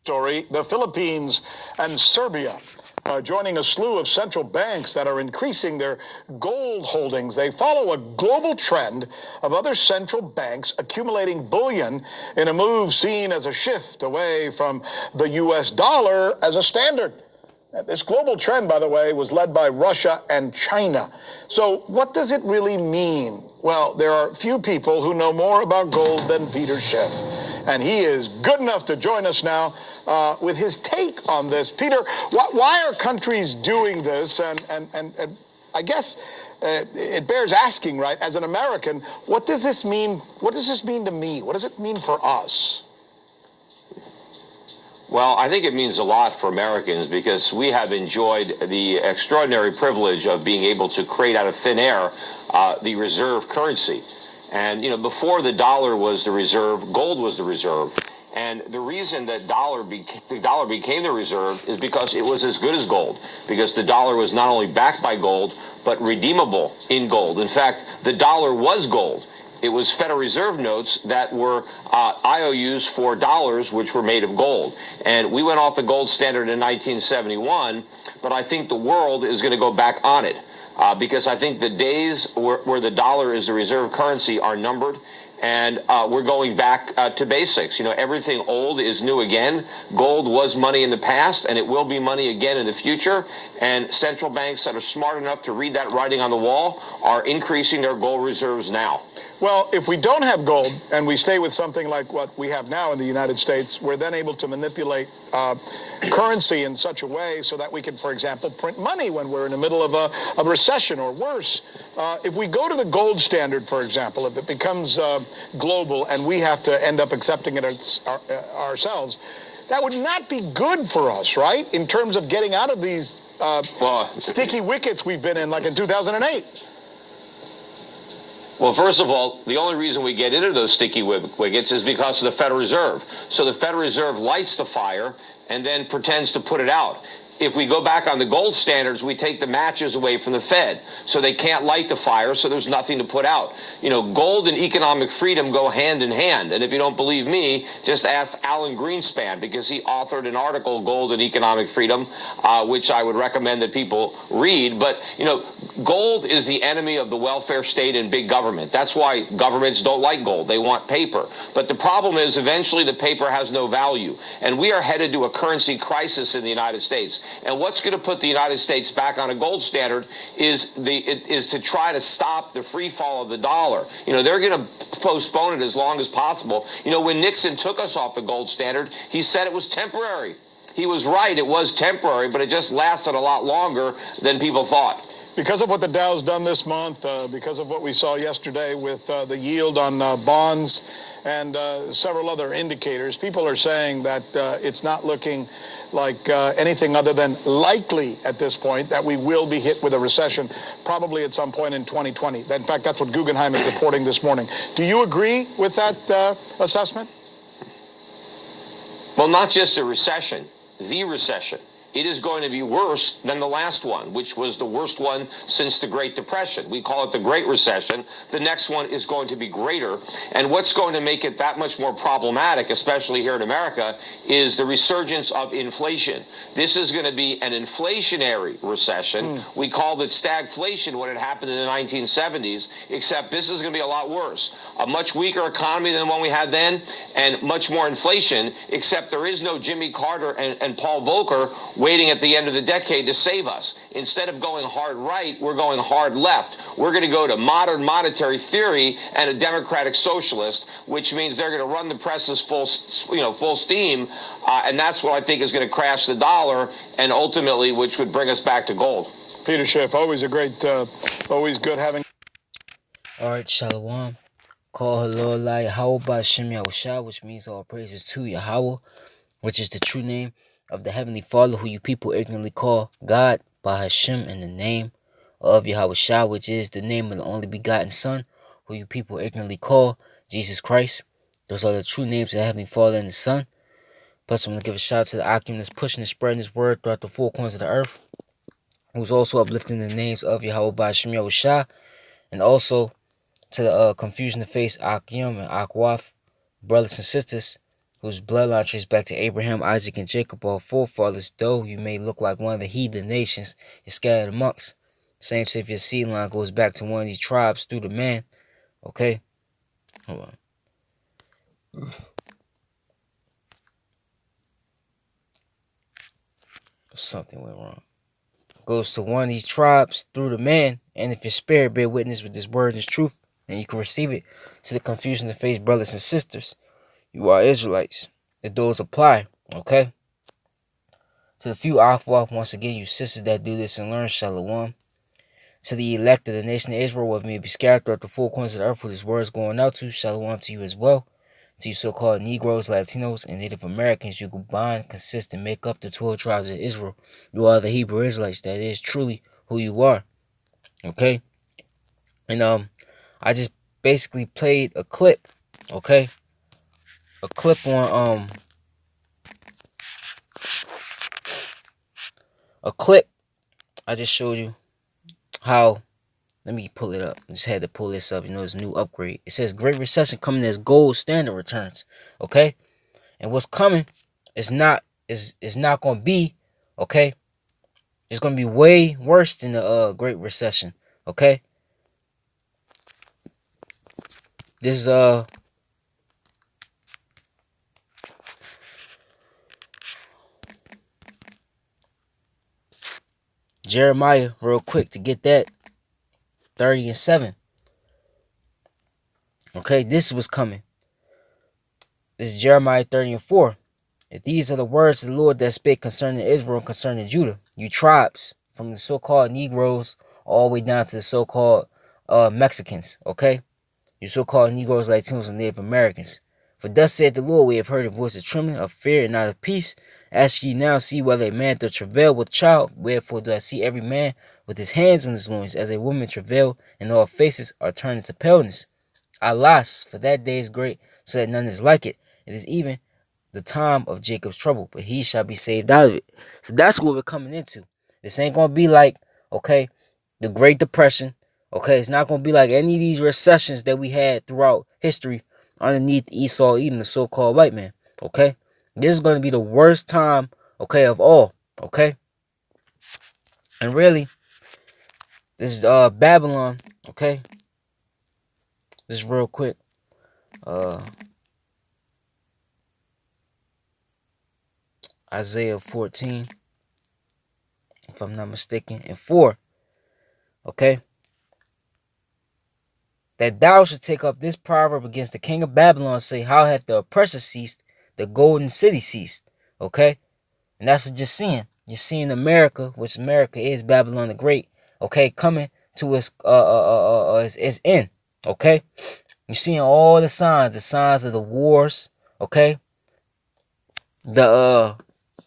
Story, the Philippines and Serbia joining a slew of central banks that are increasing their gold holdings. They follow a global trend of other central banks accumulating bullion in a move seen as a shift away from the U.S. dollar as a standard. This global trend, by the way, was led by Russia and China. So what does it really mean? Well, there are few people who know more about gold than Peter Schiff. And he is good enough to join us now with his take on this. Peter, why are countries doing this? And I guess it bears asking, right? As an American, what does this mean? What does this mean to me? What does it mean for us? Well, I think it means a lot for Americans because we have enjoyed the extraordinary privilege of being able to create out of thin air the reserve currency. And, before the dollar was the reserve, gold was the reserve. And the reason that the dollar became the reserve is because it was as good as gold, because the dollar was not only backed by gold, but redeemable in gold. In fact, the dollar was gold. It was Federal Reserve notes that were IOUs for dollars, which were made of gold. And we went off the gold standard in 1971, but I think the world is going to go back on it because I think the days where the dollar is the reserve currency are numbered. And we're going back to basics. Everything old is new again. Gold was money in the past, and it will be money again in the future. And central banks that are smart enough to read that writing on the wall are increasing their gold reserves now. Well, if we don't have gold and we stay with something like what we have now in the United States, we're then able to manipulate currency in such a way so that we can, for example, print money when we're in the middle of a recession or worse. If we go to the gold standard, for example, if it becomes global and we have to end up accepting it ourselves, that would not be good for us, right? In terms of getting out of these sticky wickets we've been in, like in 2008. Well, first of all, the only reason we get into those sticky wickets is because of the Federal Reserve. So the Federal Reserve lights the fire and then pretends to put it out. If we go back on the gold standards, we take the matches away from the Fed. So they can't light the fire, so there's nothing to put out. Gold and economic freedom go hand in hand. And if you don't believe me, just ask Alan Greenspan, because he authored an article, Gold and Economic Freedom, which I would recommend that people read. But, gold is the enemy of the welfare state and big government. That's why governments don't like gold. They want paper. But the problem is eventually the paper has no value. And we are headed to a currency crisis in the United States. And what's going to put the United States back on a gold standard is to try to stop the free fall of the dollar. They're going to postpone it as long as possible. When Nixon took us off the gold standard, he said it was temporary. He was right. It was temporary, but it just lasted a lot longer than people thought. Because of what the Dow's done this month, because of what we saw yesterday with the yield on bonds and several other indicators, people are saying that it's not looking like anything other than likely at this point that we will be hit with a recession, probably at some point in 2020. In fact, that's what Guggenheim is reporting this morning. Do you agree with that assessment? Well, not just a recession, the recession. It is going to be worse than the last one, which was the worst one since the Great Depression. We call it the Great Recession. The next one is going to be greater. And what's going to make it that much more problematic, especially here in America, is the resurgence of inflation. This is going to be an inflationary recession. We called it stagflation when it happened in the 1970s, except this is going to be a lot worse. A much weaker economy than the one we had then, and much more inflation, except there is no Jimmy Carter and Paul Volcker waiting at the end of the decade to save us. Instead of going hard right, we're going hard left. We're going to go to modern monetary theory and a democratic socialist, which means they're going to run the presses full steam, and that's what I think is going to crash the dollar, and ultimately, which would bring us back to gold. Peter Schiff, always always good having. All right, Shalom. Call Halal Yahweh Ba'Shem Yahushua, which means all praises to Yahweh, which is the true name of the Heavenly Father, who you people ignorantly call God, by Hashem, in the name of Yahushua, which is the name of the only begotten Son, who you people ignorantly call Jesus Christ. Those are the true names of the Heavenly Father and the Son. Plus, I'm going to give a shout out to the Akim that's pushing and spreading this word throughout the four corners of the earth, who's also uplifting the names of Yahweh Ba'Shem Yahushua, and also to the Confusion of Face Akim and Akwaf, brothers and sisters, whose bloodline traces back to Abraham, Isaac, and Jacob, our forefathers, though you may look like one of the heathen nations you're scattered amongst. Same if your seed line goes back to one of these tribes through the man. Okay? Hold on. Something went wrong. Goes to one of these tribes through the man, and if your spirit bear witness with this word is truth, and you can receive it to the confusion of faith, brothers and sisters, you are Israelites. If those apply, okay? To the few Alpha, once again, you sisters that do this and learn, Shalom. To the elect of the nation of Israel, whether may be scattered throughout the four corners of the earth, who this word is going out to, Shalom to you as well. To you so-called Negroes, Latinos, and Native Americans, you combine, consist, and make up the 12 tribes of Israel. You are the Hebrew Israelites. That is truly who you are. Okay? And I just basically played a clip, okay? A clip on a clip I just showed you how. Let me pull it up. I just had to pull this up. You know, it's a new upgrade. It says Great Recession coming as gold standard returns. Okay? And what's coming is not gonna be, okay? It's gonna be way worse than the Great Recession. Okay? This Jeremiah, real quick to get that 30 and 7. Okay, this was coming. This is Jeremiah 30 and 4. If these are the words of the Lord that spake concerning Israel and concerning Judah, you tribes, from the so-called Negroes all the way down to the so-called Mexicans, okay? You so-called Negroes, Latinos, and Native Americans. For thus said the Lord, we have heard a voice of trembling, of fear, and not of peace. Ask ye now, see whether a man doth travail with child. Wherefore do I see every man with his hands on his loins, as a woman travail, and all faces are turned into paleness. Alas, for that day is great, so that none is like it. It is even the time of Jacob's trouble, but he shall be saved out of it. So that's what we're coming into. This ain't gonna be like, okay, the Great Depression. Okay, it's not gonna be like any of these recessions that we had throughout history underneath Esau Edom, the so-called white man. Okay, this is gonna be the worst time, okay, of all. Okay, and really, this is Babylon. Okay, just real quick. Isaiah 14, if I'm not mistaken, and 4. Okay, that thou should take up this proverb against the king of Babylon, say, how hath the oppressor ceased, the golden city ceased. Okay, and that's what you're seeing. You're seeing America, which America is Babylon the Great. Okay, coming to its end. Okay, you're seeing all the signs of the wars. Okay, the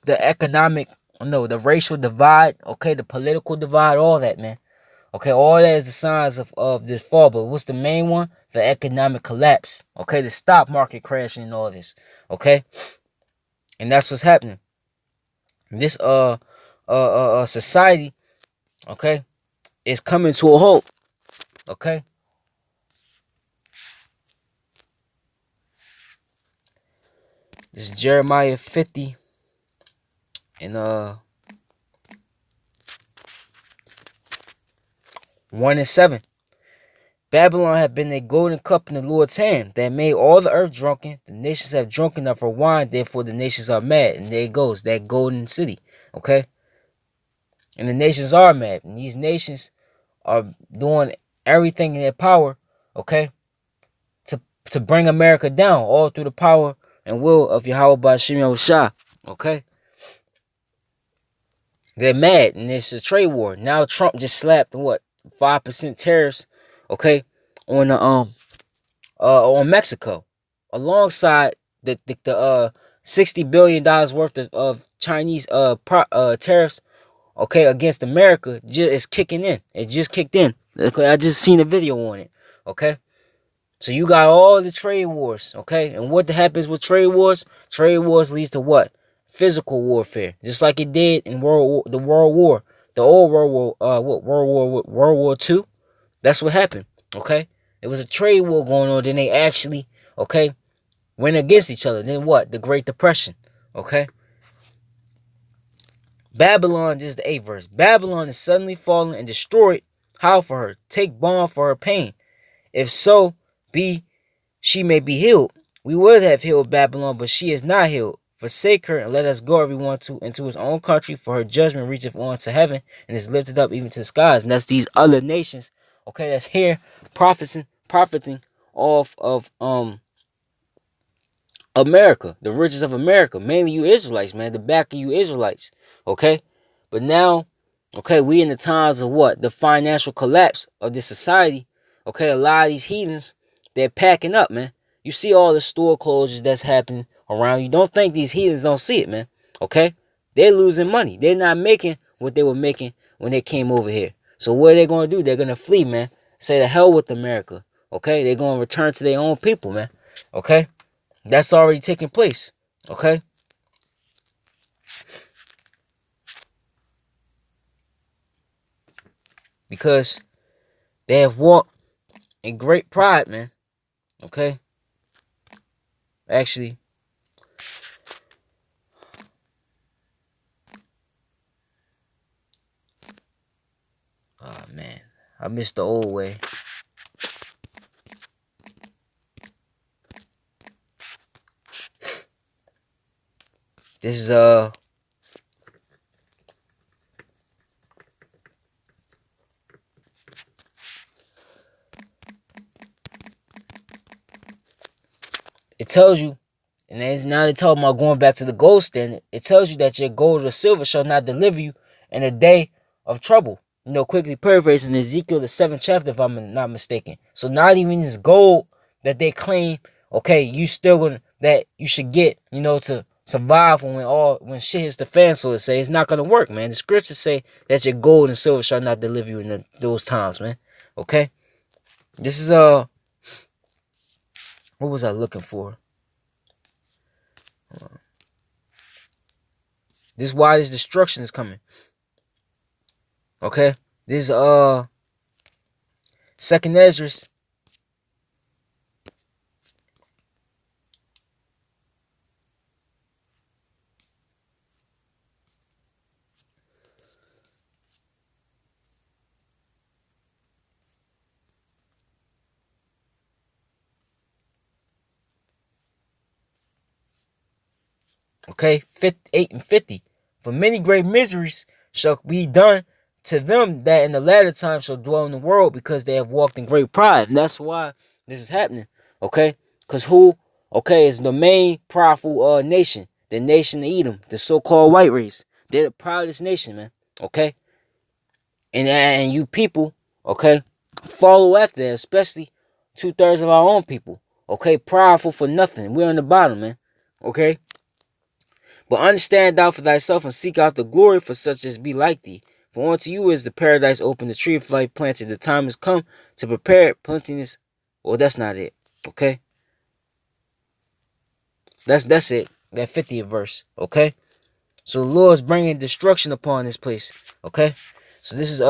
economic, no, the racial divide. Okay, the political divide, all that, man. Okay, all that is the signs of this fall. But what's the main one? The economic collapse. Okay, the stock market crashing and all this. Okay, and that's what's happening. This society, okay, is coming to a halt. Okay, this is Jeremiah 50 and 1 and 7. Babylon had been a golden cup in the Lord's hand that made all the earth drunken. The nations have drunken of her wine, therefore the nations are mad. And there it goes, that golden city. Okay? And the nations are mad. And these nations are doing everything in their power, okay, to bring America down, all through the power and will of Yahweh Ba'ashim Yahushua. Okay? They're mad, and it's a trade war. Now Trump just slapped what 5% tariffs, okay, on the on Mexico, alongside the $60 billion worth of Chinese tariffs, okay, against America. Is kicking in. It just kicked in. Okay, I just seen a video on it. Okay, so you got all the trade wars. Okay, and what happens with trade wars? Trade wars leads to what? Physical warfare, just like it did in the World War, the old World War, World War II. That's what happened. Okay, it was a trade war going on. Then they actually, okay, went against each other. Then what? The Great Depression. Okay? Babylon, this is the 8th verse. Babylon is suddenly fallen and destroyed. How for her? Take balm for her pain. If so be she may be healed. We would have healed Babylon, but she is not healed. Forsake her and let us go everyone into his own country, for her judgment reacheth on to heaven and is lifted up even to the skies. And that's these other nations, okay, that's here profiting off of America, the riches of America, mainly you Israelites, man, the back of you Israelites, okay? But now, okay, we in the times of what? The financial collapse of this society, okay? A lot of these heathens, they're packing up, man. You see all the store closures that's happening around you. Don't think these heathens don't see it, man, okay? They're losing money. They're not making what they were making when they came over here. So what are they going to do? They're going to flee, man. Say the hell with America, okay? They're going to return to their own people, man, okay? That's already taking place, okay? Because they have walked in great pride, man, okay? Actually, oh, man, I missed the old way. This is, it tells you, and as now they're talking about going back to the gold standard, it tells you that your gold or silver shall not deliver you in a day of trouble. You know, quickly paraphrasing Ezekiel, the 7th chapter, if I'm not mistaken. So not even this gold that they claim, okay, you still gonna, that you should get, you know, to survive when shit hits the fan, so to say, it's not gonna work, man. The scriptures say that your gold and silver shall not deliver you in those times, man. Okay? This is, what was I looking for? This is why this destruction is coming. Okay? This Second Ezra. Okay, 58 and 50. For many great miseries shall be done to them that in the latter time shall dwell in the world, because they have walked in great pride. And that's why this is happening. Okay? Because who, okay, is the main prideful nation? The nation of Edom, the so-called white race. They're the proudest nation, man. Okay? And you people, okay, follow after that, especially 2/3 of our own people. Okay, prideful for nothing. We're on the bottom, man. Okay? But understand thou for thyself, and seek out the glory for such as be like thee. For unto you is the paradise open, the tree of life planted. The time is come to prepare it, plentiness. Well, that's not it. Okay? That's it. That 50th verse. Okay? So the Lord is bringing destruction upon this place. Okay? So this is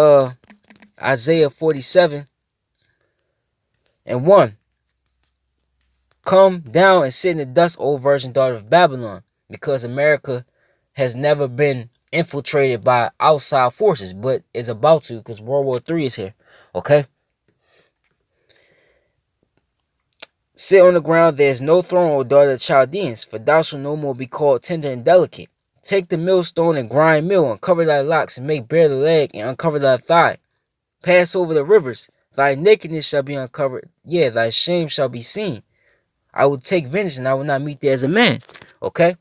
Isaiah 47 and 1. Come down and sit in the dust, O virgin daughter of Babylon, because America has never been infiltrated by outside forces, but is about to, because World War III is here. Okay? Sit on the ground, there is no throne, O daughter of the Chaldeans, for thou shalt no more be called tender and delicate. Take the millstone and grind meal, uncover thy locks, and make bare the leg, and uncover thy thigh. Pass over the rivers, thy nakedness shall be uncovered, yea, thy shame shall be seen. I will take vengeance, and I will not meet thee as a man. Okay?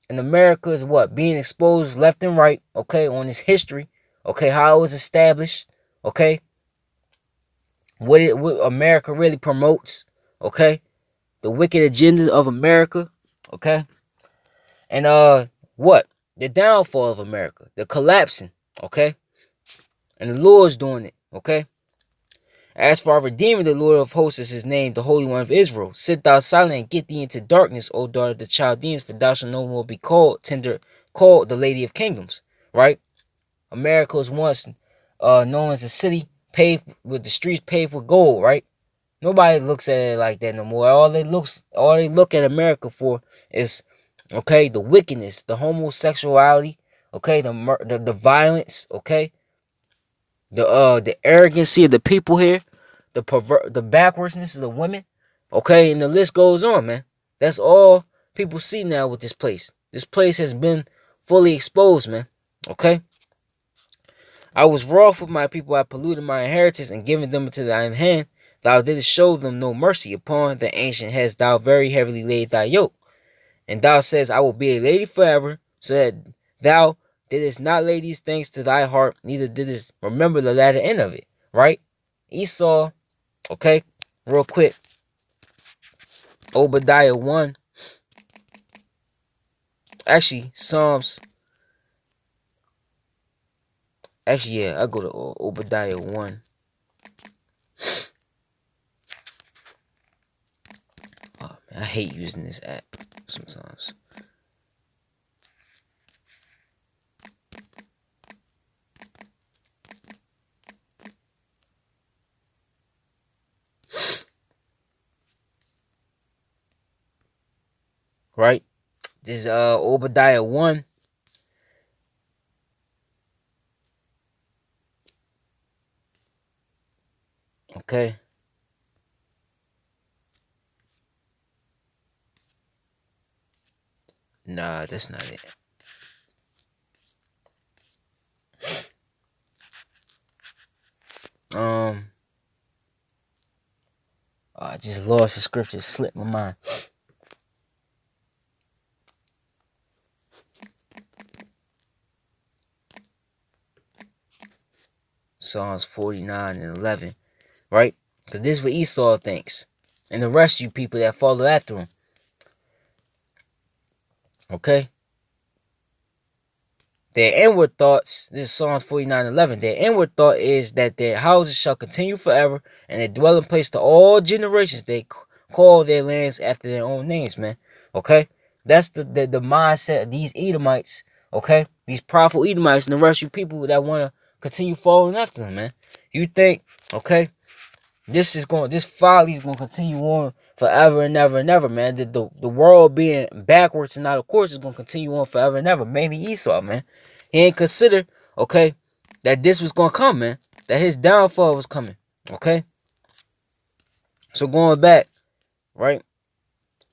And America is what? Being exposed left and right, okay, on its history, okay, how it was established, okay, what America really promotes, okay, the wicked agendas of America, okay, and what? The downfall of America, the collapsing, okay, and the Lord's doing it, okay. As for our Redeemer, the Lord of hosts is his name, the Holy One of Israel. Sit thou silent and get thee into darkness, O daughter of the Chaldeans, for thou shalt no more be called the Lady of Kingdoms. Right? America was once known as a city paved with the streets paved with gold, right? Nobody looks at it like that no more. All they look at America for is, okay, the wickedness, the homosexuality, okay, the violence, okay, the arrogancy of the people here, the backwardsness of the women, okay, and the list goes on, man. That's all people see now with this place. This place has been fully exposed, man. Okay. I was wroth with my people. I polluted my inheritance and given them into thine hand. Thou didst show them no mercy. Upon the ancient hast thou very heavily laid thy yoke. And thou says, I will be a lady forever, so that thou didst not lay these things to thy heart, neither didst remember the latter end of it. Right? Esau, okay, real quick. Obadiah 1. Actually, Psalms. Actually, yeah, I go to Obadiah 1. Oh, man, I hate using this app sometimes. Right? This is Obadiah 1. Okay. Nah, that's not it. I just lost the scripture, slipped my mind. Psalms 49 and 11, right? Because this is what Esau thinks. And the rest of you people that follow after him. Okay? Their inward thoughts, this is Psalms 49:11. Their inward thought is that their houses shall continue forever, and their dwelling place to all generations. They call their lands after their own names, man. Okay? That's the mindset of these Edomites, okay? These prideful Edomites and the rest of you people that want to continue following after them, man. You think, okay, this folly is gonna continue on forever and ever and ever, man. The world being backwards and out of course is gonna continue on forever and ever. Mainly Esau, man. He ain't consider, okay, that this was gonna come, man. That his downfall was coming. Okay? So going back, right?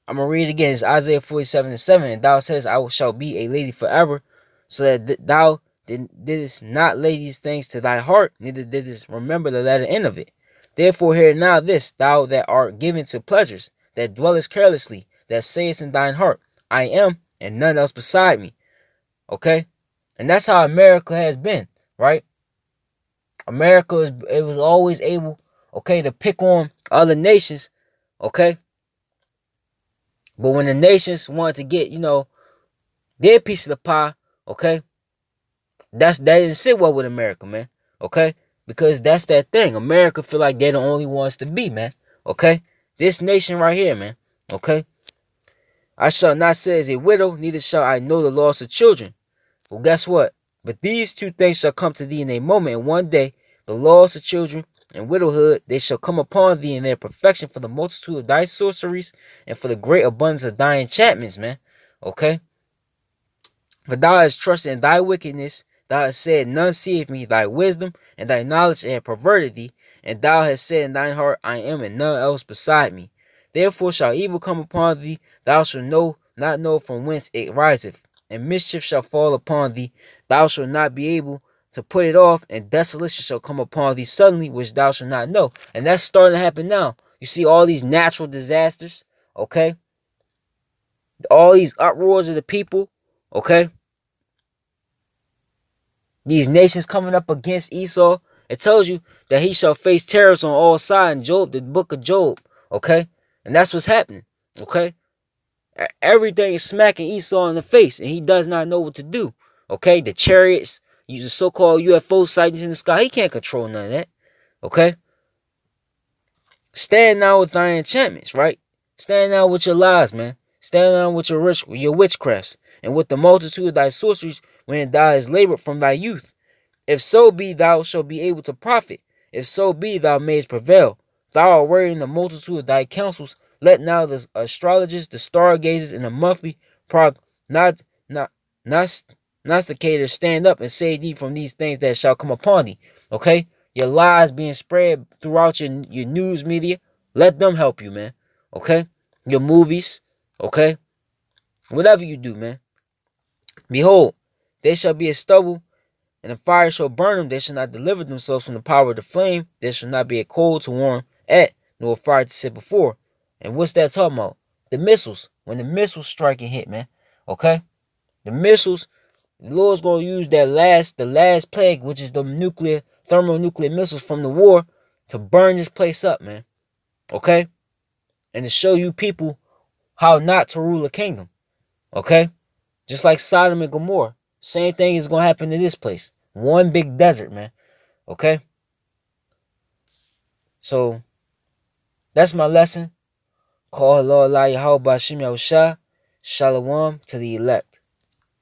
I'm gonna read it again. It's Isaiah 47:7. And thou says, I shall be a lady forever, so that thou didst not lay these things to thy heart, neither didst remember the latter end of it. Therefore hear now this, thou that art given to pleasures, that dwellest carelessly, that sayest in thine heart, I am, and none else beside me. Okay? And that's how America has been, right? America it was always able, okay, to pick on other nations, okay? But when the nations wanted to get, their piece of the pie, okay, that didn't sit well with America, man. Okay? Because that's that thing. America feel like they're the only ones to be, man. Okay? This nation right here, man. Okay? I shall not say as a widow, neither shall I know the loss of children. Well, guess what? But these two things shall come to thee in a moment, and one day the loss of children and widowhood, they shall come upon thee in their perfection for the multitude of thy sorceries and for the great abundance of thy enchantments, man. Okay? For thou hast trusted in thy wickedness, thou hast said, none seeth me, thy wisdom and thy knowledge have perverted thee, and thou hast said in thine heart, I am, and none else beside me. Therefore shall evil come upon thee, thou shalt not know from whence it riseth, and mischief shall fall upon thee, thou shalt not be able to put it off, and desolation shall come upon thee suddenly, which thou shalt not know. And that's starting to happen now. You see all these natural disasters, okay? All these uproars of the people, okay? These nations coming up against Esau. It tells you that he shall face terrors on all sides in Job, the book of Job. Okay? And that's what's happening. Okay? Everything is smacking Esau in the face, and he does not know what to do. Okay? The chariots, the so-called UFO sightings in the sky, he can't control none of that. Okay? Stand now with thy enchantments, right? Stand now with your lies, man. Stand now with your witchcrafts, and with the multitude of thy sorceries, when thou hast labored from thy youth. If so be thou shalt be able to profit, if so be thou mayest prevail, Thou art worried in the multitude of thy counsels. Let now the astrologers, the stargazers, and the monthly prognosticators stand up and save thee from these things that shall come upon thee. Okay? Your lies being spread throughout your news media, let them help you, man. Okay? Your movies, okay? Whatever you do, man. Behold, they shall be as stubble, and the fire shall burn them. They shall not deliver themselves from the power of the flame. There shall not be a coal to warm at, nor a fire to sit before. And what's that talking about? The missiles. When the missiles strike and hit, man. Okay? The missiles, the Lord's going to use the last plague, which is the thermonuclear missiles from the war, to burn this place up, man. Okay? And to show you people how not to rule a kingdom. Okay? Just like Sodom and Gomorrah. Same thing is going to happen to this place. One big desert, man. Okay? So, that's my lesson. Call Allah Allah Yahweh Bashim Yahushua. Shalom to the elect.